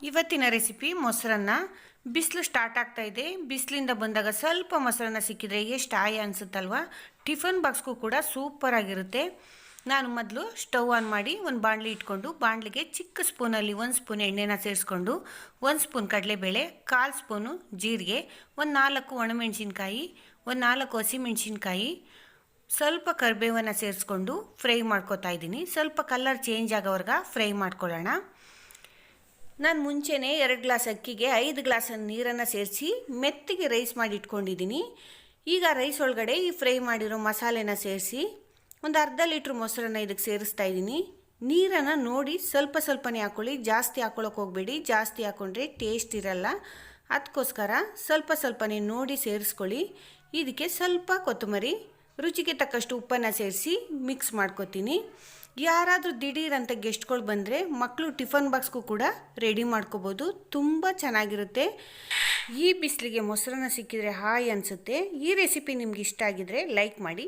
ಇವತ್ತಿನ ರೆಸಿಪಿ ಮೊಸರನ್ನ. ಬಿಸಿಲು ಸ್ಟಾರ್ಟ್ ಆಗ್ತಾ ಇದೆ. ಬಿಸಿಲಿಂದ ಬಂದಾಗ ಸ್ವಲ್ಪ ಮೊಸರನ್ನ ಸಿಕ್ಕಿದ್ರೆ ಎಷ್ಟು ಆಯ ಅನಿಸುತ್ತಲ್ವ. ಟಿಫನ್ ಬಾಕ್ಸ್ಗೂ ಕೂಡ ಸೂಪರ್ ಆಗಿರುತ್ತೆ. ನಾನು ಮೊದಲು ಸ್ಟವ್ ಆನ್ ಮಾಡಿ ಒಂದು ಬಾಣಲಿ ಇಟ್ಕೊಂಡು ಬಾಣಲಿಗೆ ಚಿಕ್ಕ ಸ್ಪೂನಲ್ಲಿ 1 ಸ್ಪೂನ್ ಎಣ್ಣೆನ ಸೇರಿಸ್ಕೊಂಡು 1 ಸ್ಪೂನ್ ಕಡಲೆಬೇಳೆ, 1/4 ಸ್ಪೂನು ಜೀರಿಗೆ, ಒಂದು 4 ಒಣಮೆಣಸಿನ್ಕಾಯಿ, ಒಂದು 4 ಹಸಿಮೆಣಸಿನ್ಕಾಯಿ, ಸ್ವಲ್ಪ ಕರಿಬೇವನ್ನು ಸೇರಿಸ್ಕೊಂಡು ಫ್ರೈ ಮಾಡ್ಕೊತಾ ಇದ್ದೀನಿ. ಸ್ವಲ್ಪ ಕಲರ್ ಚೇಂಜ್ ಆಗೋವರೆಗೆ ಫ್ರೈ ಮಾಡ್ಕೊಳ್ಳೋಣ. ನಾನು ಮುಂಚೆನೇ 2 ಗ್ಲಾಸ್ ಅಕ್ಕಿಗೆ 5 ಗ್ಲಾಸ್ ನೀರನ್ನು ಸೇರಿಸಿ ಮೆತ್ತಿಗೆ ರೈಸ್ ಮಾಡಿ ಇಟ್ಕೊಂಡಿದ್ದೀನಿ. ಈಗ ರೈಸ್ ಒಳಗಡೆ ಈ ಫ್ರೈ ಮಾಡಿರೋ ಮಸಾಲೆನ ಸೇರಿಸಿ ಒಂದು ಅರ್ಧ ಲೀಟ್ರ್ ಮೊಸರನ್ನು ಇದಕ್ಕೆ ಸೇರಿಸ್ತಾ ಇದ್ದೀನಿ. ನೀರನ್ನು ನೋಡಿ ಸ್ವಲ್ಪ ಸ್ವಲ್ಪನೇ ಹಾಕ್ಕೊಳ್ಳಿ, ಜಾಸ್ತಿ ಹಾಕ್ಕೊಳ್ಳೋಕೆ ಹೋಗಬೇಡಿ. ಜಾಸ್ತಿ ಹಾಕ್ಕೊಂಡ್ರೆ ಟೇಸ್ಟ್ ಇರಲ್ಲ. ಅದಕ್ಕೋಸ್ಕರ ಸ್ವಲ್ಪನೇ ನೋಡಿ ಸೇರಿಸ್ಕೊಳ್ಳಿ. ಇದಕ್ಕೆ ಸ್ವಲ್ಪ ಕೊತ್ತಂಬರಿ, ರುಚಿಗೆ ತಕ್ಕಷ್ಟು ಉಪ್ಪನ್ನು ಸೇರಿಸಿ ಮಿಕ್ಸ್ ಮಾಡ್ಕೊತೀನಿ. ಯಾರಾದರೂ ದಿಢೀರ್ ಅಂತ ಗೆಸ್ಟ್ಗಳು ಬಂದರೆ ಮಕ್ಕಳು ಟಿಫನ್ ಬಾಕ್ಸ್ಗೂ ಕೂಡ ರೆಡಿ ಮಾಡ್ಕೋಬೋದು. ತುಂಬ ಚೆನ್ನಾಗಿರುತ್ತೆ. ಈ ಬಿಸಿಲಿಗೆ ಮೊಸರನ್ನ ಸಿಕ್ಕಿದರೆ ಹಾಯ್ ಅನಿಸುತ್ತೆ. ಈ ರೆಸಿಪಿ ನಿಮ್ಗೆ ಇಷ್ಟ ಆಗಿದರೆ ಲೈಕ್ ಮಾಡಿ.